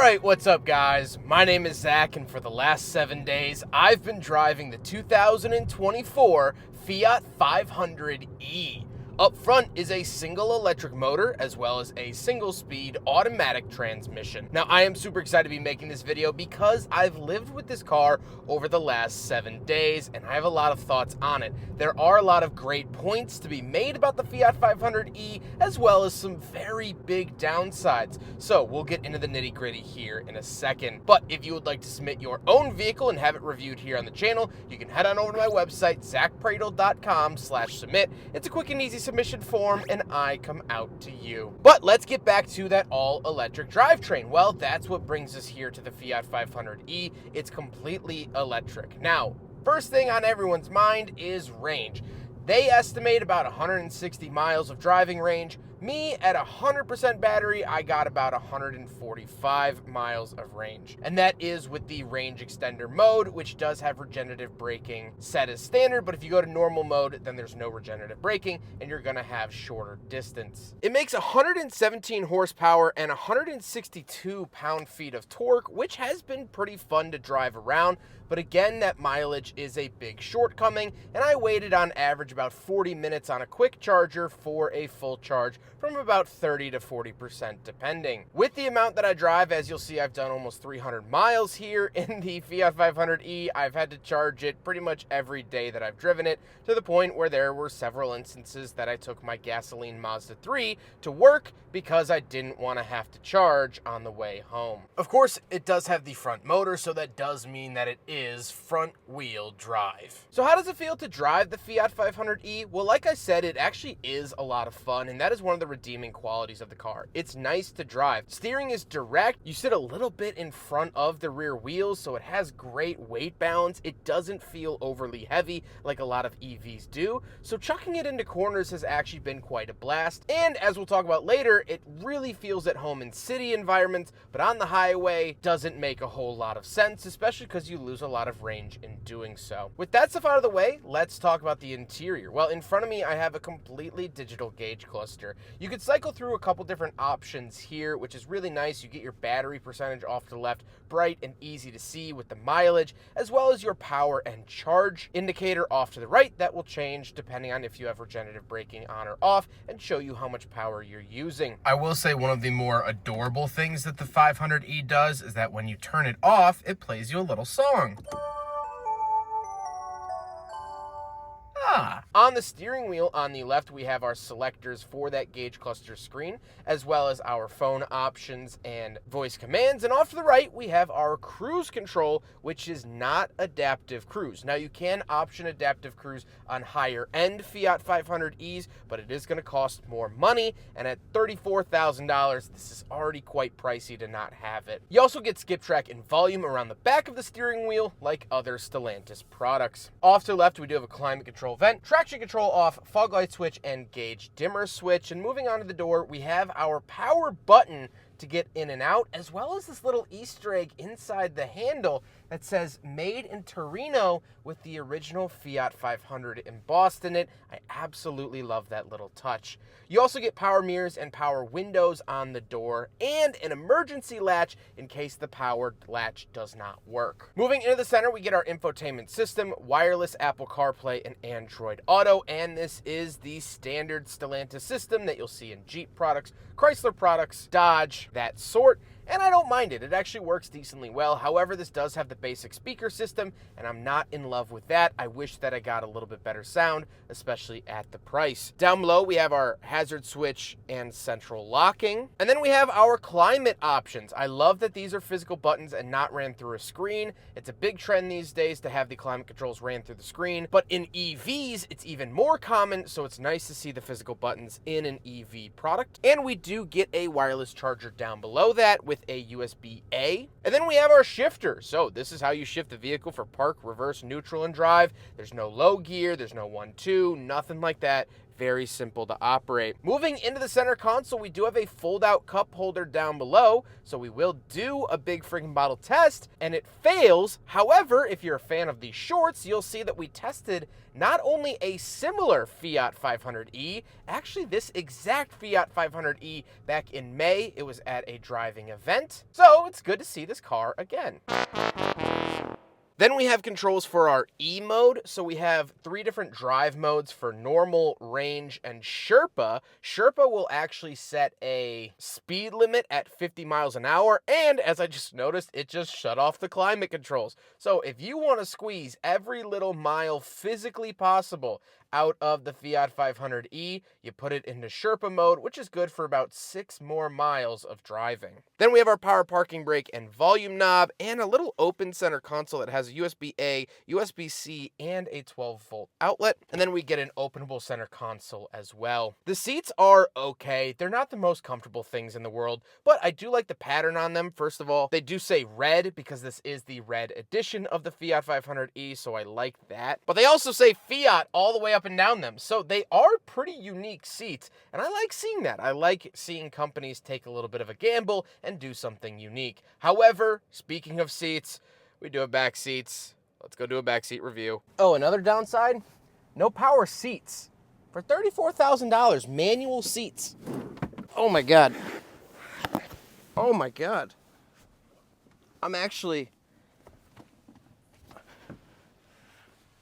Alright, what's up guys? My name is Zack, and for the last 7 days, I've been driving the 2024 Fiat 500e. Up front is a single electric motor, as well as a single-speed automatic transmission. Now, I am super excited to be making this video because I've lived with this car over the last 7 days, and I have a lot of thoughts on it. There are a lot of great points to be made about the Fiat 500e, as well as some very big downsides. So, we'll get into the nitty-gritty here in a second. But if you would like to submit your own vehicle and have it reviewed here on the channel, you can head on over to my website, zackpradel.com/submit. It's a quick and easy submission form, and I come out to you. But let's get back to that all-electric drivetrain. Well, that's what brings us here to the Fiat 500e. It's completely electric. Now, first thing on everyone's mind is range. They estimate about 160 miles of driving range. Me, at 100% battery, I got about 145 miles of range. And that is with the range extender mode, which does have regenerative braking set as standard, but if you go to normal mode, then there's no regenerative braking, and you're gonna have shorter distance. It makes 117 horsepower and 162 pound-feet of torque, which has been pretty fun to drive around, but again, that mileage is a big shortcoming, and I waited on average about 40 minutes on a quick charger for a full charge, from about 30 to 40% depending. With the amount that I drive, as you'll see, I've done almost 300 miles here in the Fiat 500e. I've had to charge it pretty much every day that I've driven it, to the point where there were several instances that I took my gasoline Mazda 3 to work because I didn't want to have to charge on the way home. Of course, it does have the front motor, so that does mean that it is front-wheel drive. So how does it feel to drive the Fiat 500e? Well, like I said, it actually is a lot of fun, and that is one of the redeeming qualities of the car. It's nice to drive. Steering is direct. You sit a little bit in front of the rear wheels, so it has great weight balance. It doesn't feel overly heavy like a lot of EVs do, so chucking it into corners has actually been quite a blast. And as we'll talk about later, it really feels at home in city environments, but on the highway doesn't make a whole lot of sense, especially because you lose a lot of range in doing so. With that stuff out of the way, let's talk about the interior. Well, in front of me, I have a completely digital gauge cluster. You could cycle through a couple different options here, which is really nice. You get your battery percentage off to the left, bright and easy to see with the mileage, as well as your power and charge indicator off to the right. That will change depending on if you have regenerative braking on or off, and show you how much power you're using. I will say one of the more adorable things that the 500e does is that when you turn it off, it plays you a little song. On the steering wheel on the left, we have our selectors for that gauge cluster screen, as well as our phone options and voice commands. And off to the right, we have our cruise control, which is not adaptive cruise. Now, you can option adaptive cruise on higher end Fiat 500es, but it is going to cost more money. And at $34,000, this is already quite pricey to not have it. You also get skip track and volume around the back of the steering wheel, like other Stellantis products. Off to the left, we do have a climate control vent, traction control off, fog light switch, and gauge dimmer switch. And moving on to the door, we have our power button to get in and out, as well as this little Easter egg inside the handle that says made in Torino with the original Fiat 500 embossed in it. I absolutely love that little touch. You also get power mirrors and power windows on the door, and an emergency latch in case the power latch does not work. Moving into the center, we get our infotainment system, wireless Apple CarPlay, and Android Auto, and this is the standard Stellantis system that you'll see in Jeep products, Chrysler products, Dodge, that sort. And I don't mind it. It actually works decently well. However, this does have the basic speaker system, and I'm not in love with that. I wish that I got a little bit better sound, especially at the price. Down below, we have our hazard switch and central locking. And then we have our climate options. I love that these are physical buttons and not ran through a screen. It's a big trend these days to have the climate controls ran through the screen, but in EVs, it's even more common, so it's nice to see the physical buttons in an EV product. And we do get a wireless charger down below that with a USB-A. And then we have our shifter. So this is how you shift the vehicle for park, reverse, neutral, and drive. There's no low gear, there's no 1-2, nothing like that. very simple to operate. Moving into the center console, we do have a fold-out cup holder down below, so we will do a big freaking bottle test, and it fails. However, if you're a fan of these shorts, you'll see that we tested not only a similar Fiat 500e, actually this exact Fiat 500e back in May. It was at a driving event, so it's good to see this car again. Then we have controls for our E mode. So we have 3 different drive modes for normal, range, and Sherpa. Sherpa will actually set a speed limit at 50 miles an hour. And as I just noticed, it just shut off the climate controls. So if you want to squeeze every little mile physically possible out of the Fiat 500e, you put it into Sherpa mode, which is good for about 6 more miles of driving. Then we have our power parking brake and volume knob, and a little open center console that has a USB-A, USB-C, and a 12-volt outlet. And then we get an openable center console as well. The seats are okay. They're not the most comfortable things in the world, but I do like the pattern on them. First of all, they do say red because this is the red edition of the Fiat 500e, so I like that. But they also say Fiat all the way up and down them, so they are pretty unique seats, and I like seeing that. I like seeing companies take a little bit of a gamble and do something unique. However, speaking of seats, we do have back seats. Let's go do a back seat review. Oh, another downside? No power seats. For $34,000, manual seats. Oh my God. Oh my God. I'm actually...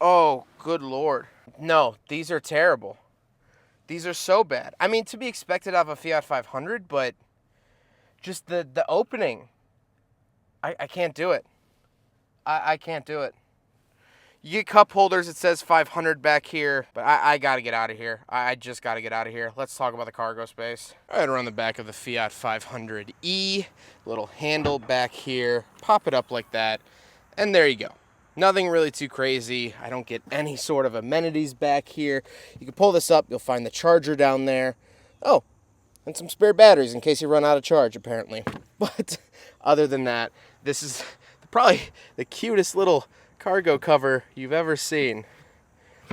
Oh, good Lord. No, these are terrible. These are so bad. I mean, to be expected out of a Fiat 500, but just the opening, I can't do it. I can't do it. You get cup holders, it says 500 back here, but I got to get out of here. I just got to get out of here. Let's talk about the cargo space. Right around the back of the Fiat 500e, little handle back here, pop it up like that, and there you go. Nothing really too crazy. I don't get any sort of amenities back here. You can pull this up. You'll find the charger down there. Oh, and some spare batteries in case you run out of charge, apparently. But other than that, this is probably the cutest little cargo cover you've ever seen.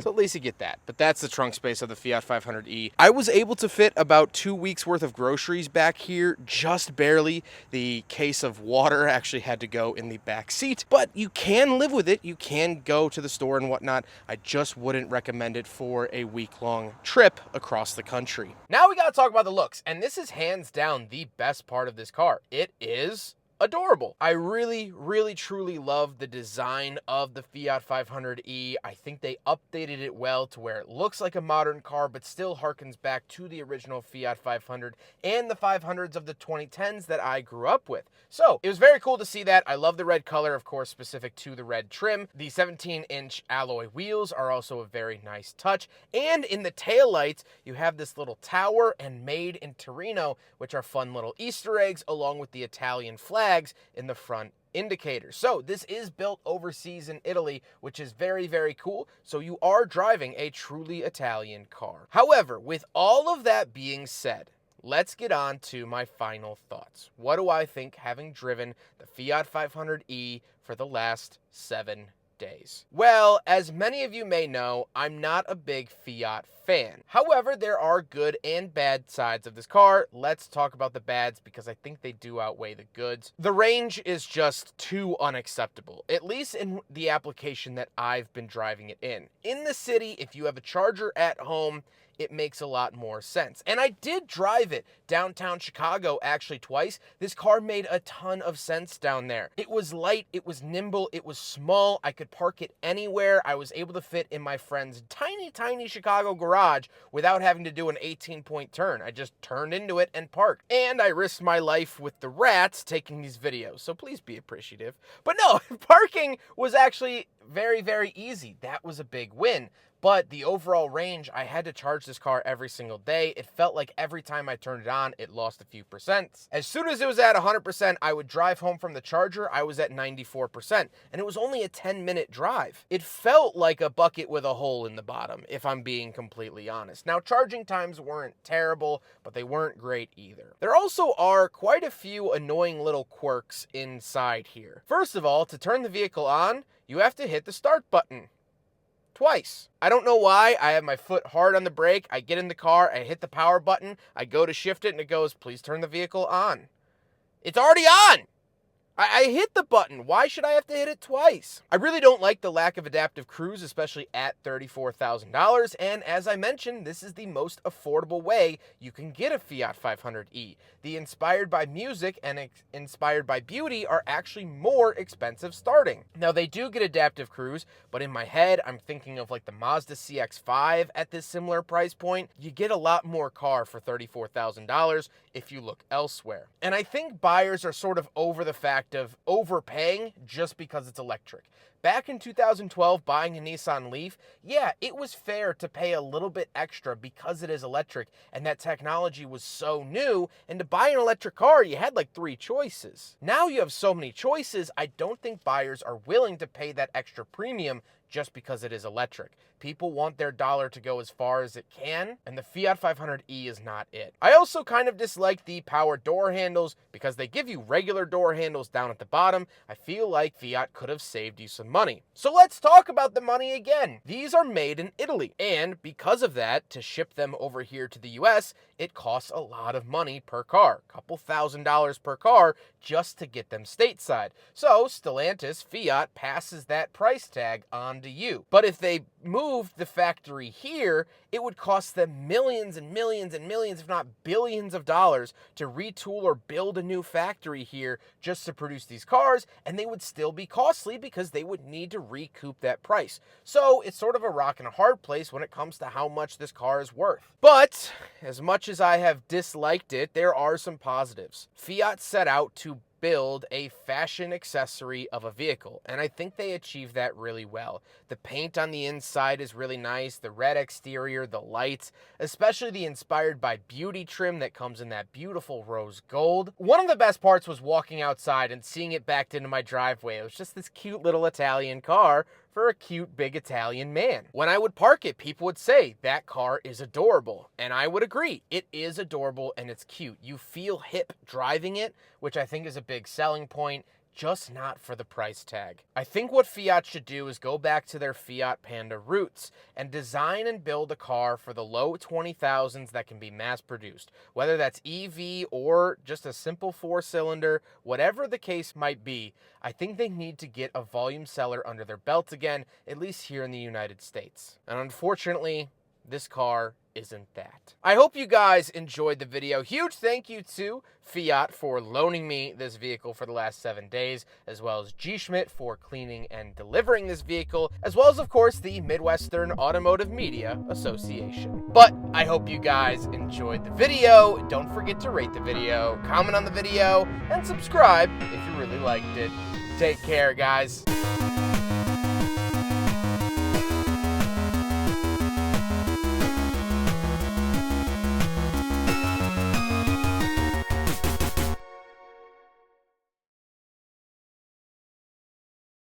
So at least you get that. But that's the trunk space of the Fiat 500e. I was able to fit about 2 weeks worth of groceries back here, just barely. The case of water actually had to go in the back seat, but you can live with it. You can go to the store and whatnot. I just wouldn't recommend it for a week-long trip across the country. Now we gotta talk about the looks, and this is hands down the best part of this car. It is adorable. I really, truly love the design of the Fiat 500e. I think they updated it well to where it looks like a modern car, but still harkens back to the original Fiat 500 and the 500s of the 2010s that I grew up with. So it was very cool to see that. I love the red color, of course, specific to the red trim. The 17-inch alloy wheels are also a very nice touch. And in the taillights, you have this little tower and made in Torino, which are fun little Easter eggs, along with the Italian flag in the front indicators. So this is built overseas in Italy, which is very, very cool. So you are driving a truly Italian car. However, with all of that being said, let's get on to my final thoughts. What do I think having driven the Fiat 500e for the last 7 days? Well, as many of you may know, I'm not a big Fiat fan. However, there are good and bad sides of this car. Let's talk about the bads because I think they do outweigh the goods. The range is just too unacceptable, at least in the application that I've been driving it in. In the city, if you have a charger at home, it makes a lot more sense. And I did drive it downtown Chicago actually twice. This car made a ton of sense down there. It was light, it was nimble, it was small. I could park it anywhere. I was able to fit in my friend's tiny Chicago garage without having to do an 18-point turn. I just turned into it and parked. And I risked my life with the rats taking these videos, so please be appreciative. But no, parking was actually very, very easy. That was a big win. But the overall range, I had to charge this car every single day. It felt like every time I turned it on, it lost a few percent. As soon as it was at 100%, I would drive home from the charger. I was at 94%, and it was only a 10-minute drive. It felt like a bucket with a hole in the bottom, if I'm being completely honest. Now, charging times weren't terrible, but they weren't great either. There also are quite a few annoying little quirks inside here. First of all, to turn the vehicle on, you have to hit the start button. twice. I don't know why. I have my foot hard on the brake. I get in the car, I hit the power button, I go to shift it, and it goes, please turn the vehicle on. It's already on! I hit the button. Why should I have to hit it twice? I really don't like the lack of adaptive cruise, especially at $34,000. And as I mentioned, this is the most affordable way you can get a Fiat 500e. The inspired by music and inspired by beauty are actually more expensive starting. Now, they do get adaptive cruise, but in my head, I'm thinking of like the Mazda CX-5 at this similar price point. You get a lot more car for $34,000 if you look elsewhere. And I think buyers are sort of over the fact of overpaying just because it's electric. Back in 2012, buying a Nissan Leaf, yeah, it was fair to pay a little bit extra because it is electric and that technology was so new, and to buy an electric car, you had like 3 choices. Now you have so many choices, I don't think buyers are willing to pay that extra premium just because it is electric. People want their dollar to go as far as it can, and the Fiat 500e is not it. I also kind of dislike the power door handles because they give you regular door handles down at the bottom. I feel like Fiat could have saved you some money. So let's talk about the money again. These are made in Italy, and because of that, to ship them over here to the US, it costs a lot of money per car, a couple $1,000s per car just to get them stateside. So Stellantis, Fiat, passes that price tag on to you. But if they moved the factory here, it would cost them millions and millions and millions, if not billions of dollars to retool or build a new factory here just to produce these cars, and they would still be costly because they would need to recoup that price. So it's sort of a rock and a hard place when it comes to how much this car is worth. But as much as I have disliked it, there are some positives. Fiat set out to build a fashion accessory of a vehicle, and I think they achieved that really well. The paint on the inside is really nice, the red exterior, the lights, especially the inspired by beauty trim that comes in that beautiful rose gold. One of the best parts was walking outside and seeing it backed into my driveway. It was just this cute little Italian car for a cute big Italian man. When I would park it, people would say, that car is adorable. And I would agree, it is adorable and it's cute. You feel hip driving it, which I think is a big selling point, just not for the price tag. I think what Fiat should do is go back to their Fiat Panda roots and design and build a car for the low 20,000s that can be mass produced. Whether that's EV or just a simple 4-cylinder, whatever the case might be, I think they need to get a volume seller under their belt again, at least here in the United States. And unfortunately, this car isn't that. I hope you guys enjoyed the video. Huge thank you to Fiat for loaning me this vehicle for the last 7 days, as well as G. Schmidt for cleaning and delivering this vehicle, as well as, of course, the Midwestern Automotive Media Association. But I hope you guys enjoyed the video. Don't forget to rate the video, comment on the video, and subscribe if you really liked it. Take care, guys.